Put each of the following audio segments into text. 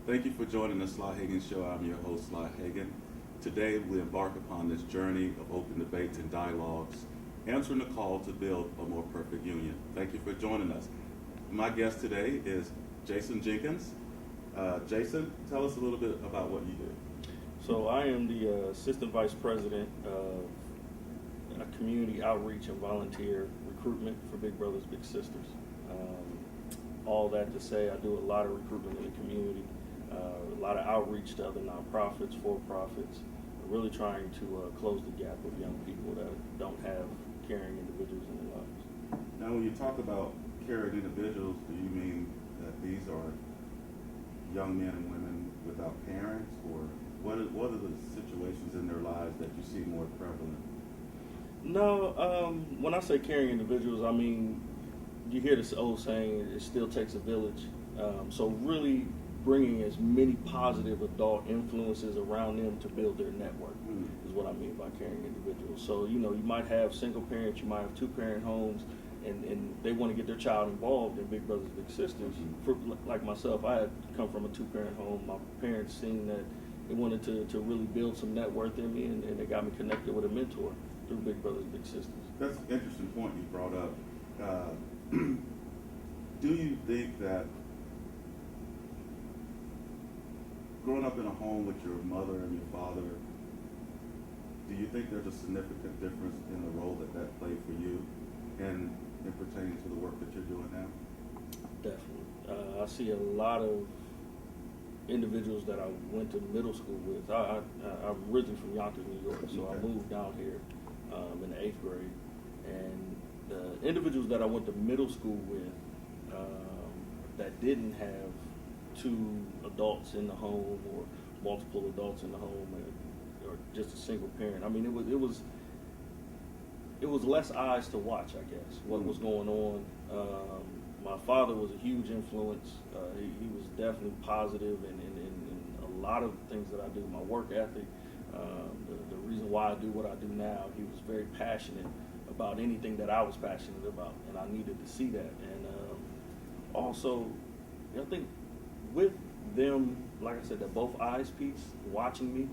Thank you for joining the Sly Hagan Show. I'm your host, Sly Hagan. Today, we embark upon this journey of open debates and dialogues, answering the call to build a more perfect union. Thank you for joining us. My guest today is Jason Jenkins. Jason, tell us a little bit about what you do. So I am the Assistant Vice President of Community Outreach and Volunteer Recruitment for Big Brothers Big Sisters. All that to say, I do a lot of recruitment in the community, a lot of outreach to other nonprofits, for-profits, really trying to close the gap with young people that don't have caring individuals in their lives. Now, when you talk about caring individuals, do you mean that these are young men and women without parents, or what are the situations in their lives that you see more prevalent? No, when I say caring individuals, I mean, you hear this old saying, it still takes a village. So really bringing as many positive adult influences around them to build their network is what I mean by caring individuals. So, you might have single parents, you might have two-parent homes, and they want to get their child involved in Big Brothers Big Sisters. For, like myself, I had come from a two-parent home. My parents seen that they wanted to really build some net worth in me, and they got me connected with a mentor through Big Brothers Big Sisters. That's an interesting point you brought up. Do you think that growing up in a home with your mother and your father, do you think there's a significant difference in the role that played for you and in pertaining to the work that you're doing now? Definitely. I see a lot of individuals that I went to middle school with. I'm originally from Yonkers, New York, so I moved down here in the 8th grade. And the individuals that I went to middle school with that didn't have two adults in the home or multiple adults in the home or just a single parent, I mean, it was less eyes to watch, I guess, what was going on. My father was a huge influence. He was definitely positive in a lot of things that I do. My work ethic, the reason why I do what I do now, he was very passionate about anything that I was passionate about, and I needed to see that. And also, I think with them, like I said, that both eyes piece, watching me,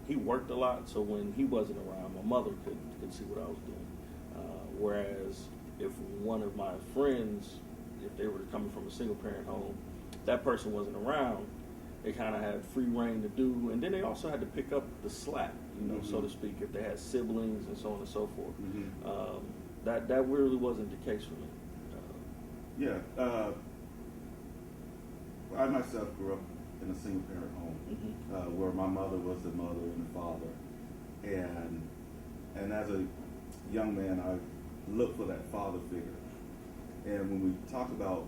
he worked a lot, so when he wasn't around, my mother could see what I was doing. Whereas if one of my friends, if they were coming from a single parent home, that person wasn't around, they kind of had free reign to do, and then they also had to pick up the slack, so to speak, if they had siblings and so on and so forth. That really wasn't the case for me. I myself grew up in a single parent home where my mother was the mother and the father, and as a young man, I looked for that father figure. And when we talk about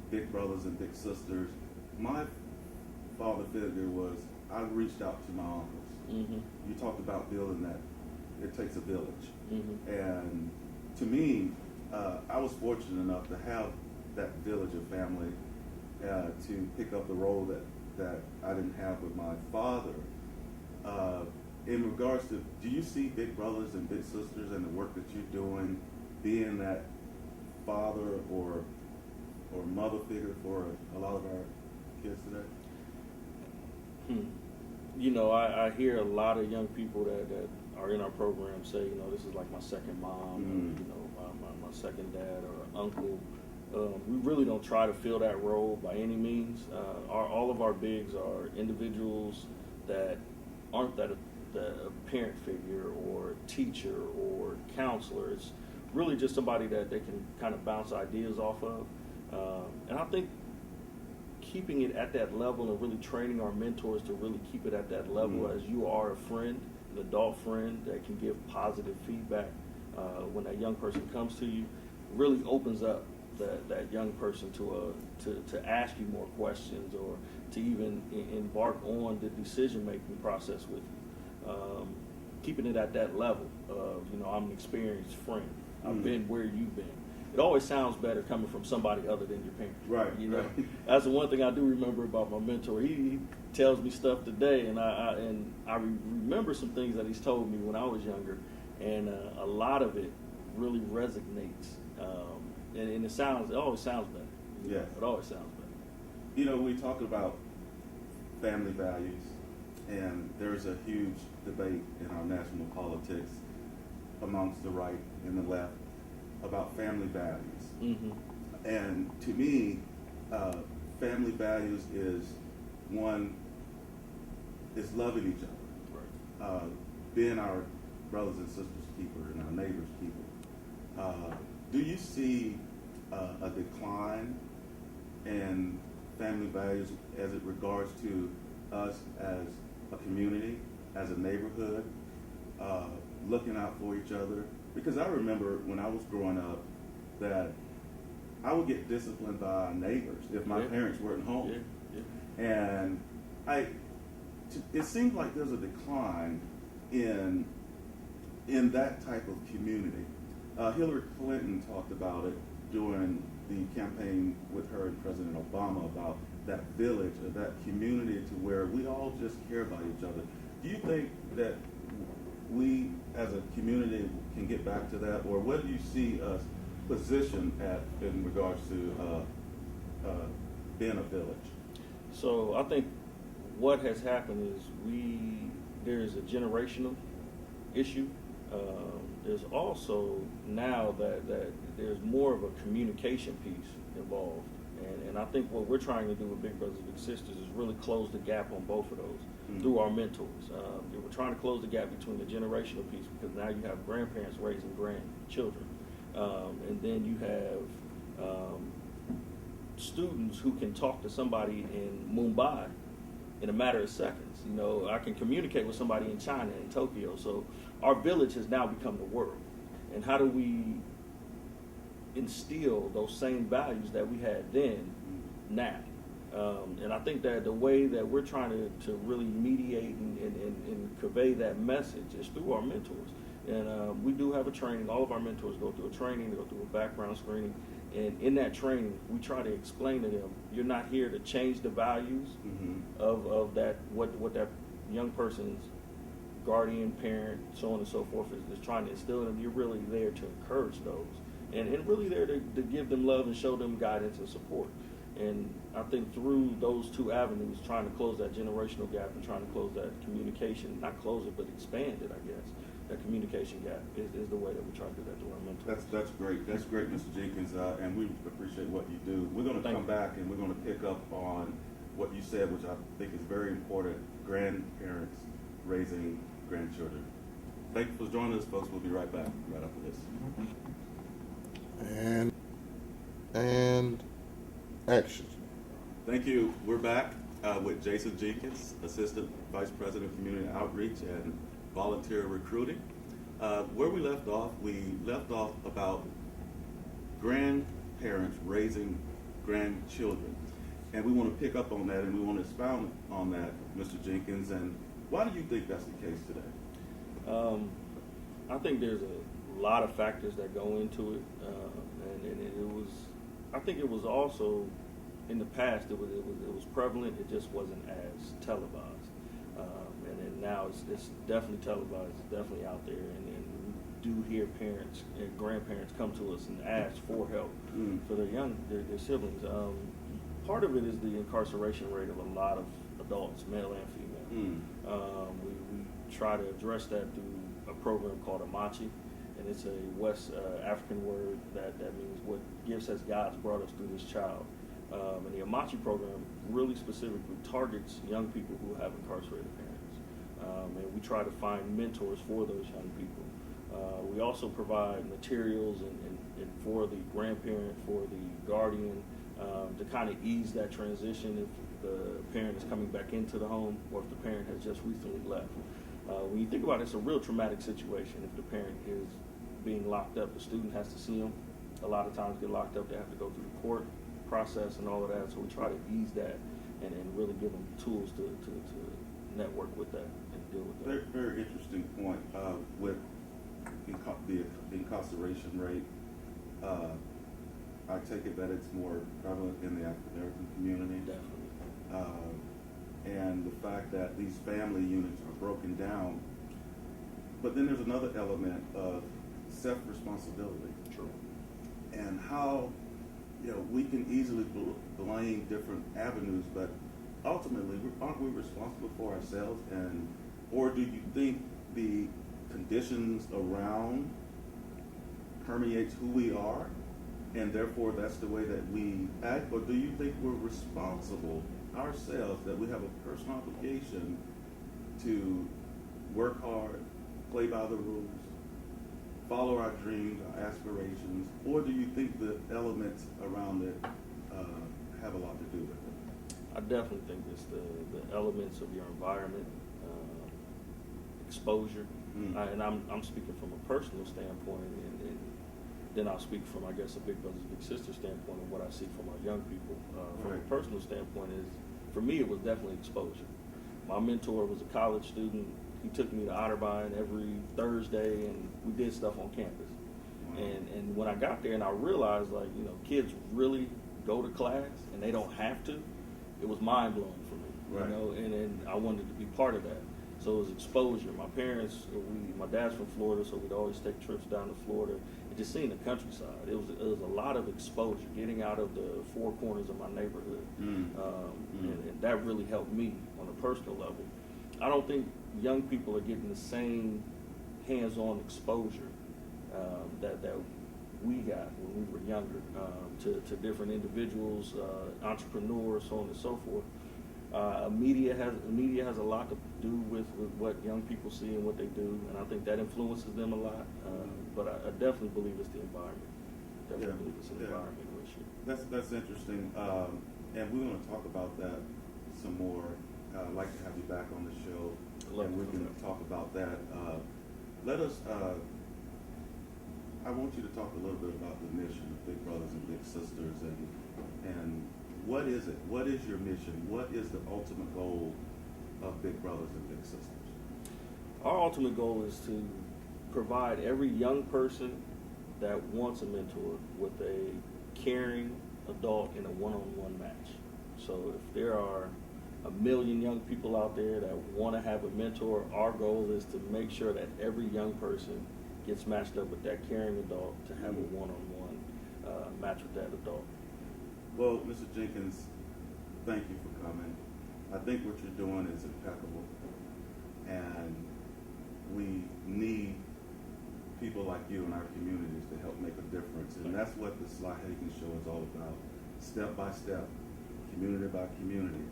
big brothers and big sisters, my father figure was, I reached out to my uncles. You talked about building that, it takes a village. And to me, I was fortunate enough to have that village of family to pick up the role that I didn't have with my father. In regards to, do you see big brothers and big sisters and the work that you're doing being that father or mother figure for a lot of our kids today? I hear a lot of young people that are in our program say, this is like my second mom, or, my second dad or uncle. We really don't try to fill that role by any means. All of our bigs are individuals that aren't that a parent figure or teacher or counselor. It's really just somebody that they can kind of bounce ideas off of. And I think keeping it at that level and really training our mentors to really keep it at that level as you are a friend, an adult friend that can give positive feedback when that young person comes to you, really opens up that young person to ask you more questions or to even embark on the decision-making process with you. Keeping it at that level of, I'm an experienced friend. I've been where you've been. It always sounds better coming from somebody other than your parents. Right. Right. That's the one thing I do remember about my mentor. He tells me stuff today, and I remember some things that he's told me when I was younger, and a lot of it really resonates. And it always sounds better. Yes. It always sounds better. You know, we talk about family values, and there's a huge debate in our national politics amongst the right and the left about family values. Mm-hmm. And to me, family values is one, is loving each other, being our brothers and sisters keeper and our neighbors keeper. Do you see a decline in family values as it regards to us as a community, as a neighborhood, looking out for each other? Because I remember when I was growing up that I would get disciplined by our neighbors if my parents weren't home. And it seems like there's a decline in that type of community. Hillary Clinton talked about it during the campaign with her and President Obama about that village, or that community to where we all just care about each other. Do you think that we as a community can get back to that, or what do you see us positioned at in regards to being a village? So I think what has happened is there's a generational issue. There's also now that there's more of a communication piece involved. And I think what we're trying to do with Big Brothers Big Sisters is really close the gap on both of those through our mentors. We're trying to close the gap between the generational piece, because now you have grandparents raising grandchildren. And then you have students who can talk to somebody in Mumbai in a matter of seconds. You know, I can communicate with somebody in China, in Tokyo. So our village has now become the world. And how do we instill those same values that we had then, now? And I think that the way that we're trying to really mediate and convey that message is through our mentors. And we do have a training. All of our mentors go through a training. They go through a background screening. And in that training, we try to explain to them, you're not here to change the values of that, what that young person's guardian, parent, so on and so forth is trying to instill in them. You're really there to encourage those. And really there to give them love and show them guidance and support. And I think through those two avenues, trying to close that generational gap and trying to close that communication, not close it, but expand it, I guess. That communication gap is the way that we try to do that to our mentors. That's great. That's great, Mr. Jenkins, and we appreciate what you do. We're going to come back and we're going to pick up on what you said, which I think is very important, grandparents raising grandchildren. Thank you for joining us, folks. We'll be right back right after this. And action. Thank you. We're back with Jason Jenkins, Assistant Vice President of Community Outreach and Volunteer Recruiting. Where we left off about grandparents raising grandchildren. And we want to pick up on that, and we want to expound on that, Mr. Jenkins. And why do you think that's the case today? I think there's a lot of factors that go into it, and it was. I think it was also in the past. It was prevalent. It just wasn't as televised, and then now it's definitely televised. It's definitely out there, and we do hear parents and grandparents come to us and ask for help for their siblings. Part of it is the incarceration rate of a lot of adults, male and female. We try to address that through a program called Amachi, and it's a West African word that means what gifts has God's brought us through this child. And the Amachi program really specifically targets young people who have incarcerated parents. And we try to find mentors for those young people. We also provide materials and for the grandparent, for the guardian, to kind of ease that transition if the parent is coming back into the home or if the parent has just recently left. When you think about it, it's a real traumatic situation. If the parent is being locked up, the student has to see them. A lot of times get locked up, they have to go through the court process and all of that. So we try to ease that and really give them tools to network with that and deal with that. Very, very interesting point with the incarceration rate. I take it that it's more prevalent in the African American community. Definitely. And the fact that these family units are broken down. But then there's another element of self-responsibility. True. And how we can easily blame different avenues, but ultimately, aren't we responsible for ourselves? Or do you think the conditions around permeates who we are, and therefore that's the way that we act? Or do you think we're responsible ourselves, that we have a personal obligation to work hard, play by the rules, follow our dreams, our aspirations? Or do you think the elements around it have a lot to do with it? I definitely think it's the elements of your environment, exposure, and I'm speaking from a personal standpoint, and then I'll speak from, I guess, a big brothers, big sisters standpoint of what I see from our young people. From a personal standpoint is, for me, it was definitely exposure. My mentor was a college student. He took me to Otterbein every Thursday, and we did stuff on campus. Wow. And when I got there and I realized, like, kids really go to class and they don't have to, it was mind-blowing for me, Right. and I wanted to be part of that. So it was exposure. My parents, my dad's from Florida, so we'd always take trips down to Florida and just seeing the countryside. It was a lot of exposure, getting out of the four corners of my neighborhood, and that really helped me on a personal level. I don't think young people are getting the same hands-on exposure that we got when we were younger, to different individuals, entrepreneurs, so on and so forth. Media has a lot to do with what young people see and what they do, and I think that influences them a lot. But I definitely believe it's the environment. Definitely believe it's an environmental issue. That's interesting, and we're going to talk about that some more. I'd like to have you back on the show, and we can talk about that. I want you to talk a little bit about the mission of Big Brothers and Big Sisters, and what is it? What is your mission? What is the ultimate goal of Big Brothers and Big Sisters? Our ultimate goal is to provide every young person that wants a mentor with a caring adult in a one-on-one match. So if there are 1 million young people out there that want to have a mentor, our goal is to make sure that every young person gets matched up with that caring adult to have a one-on-one match with that adult. Well, Mr. Jenkins, thank you for coming. I think what you're doing is impeccable, and we need people like you in our communities to help make a difference, and that's what the Sly Hagan Show is all about. Step by step, community by community,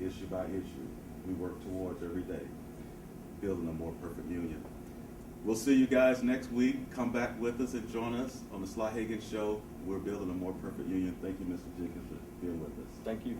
issue by issue, we work towards every day, building a more perfect union. We'll see you guys next week. Come back with us and join us on the Sly Hagan Show. We're building a more perfect union. Thank you, Mr. Jenkins, for being with us. Thank you.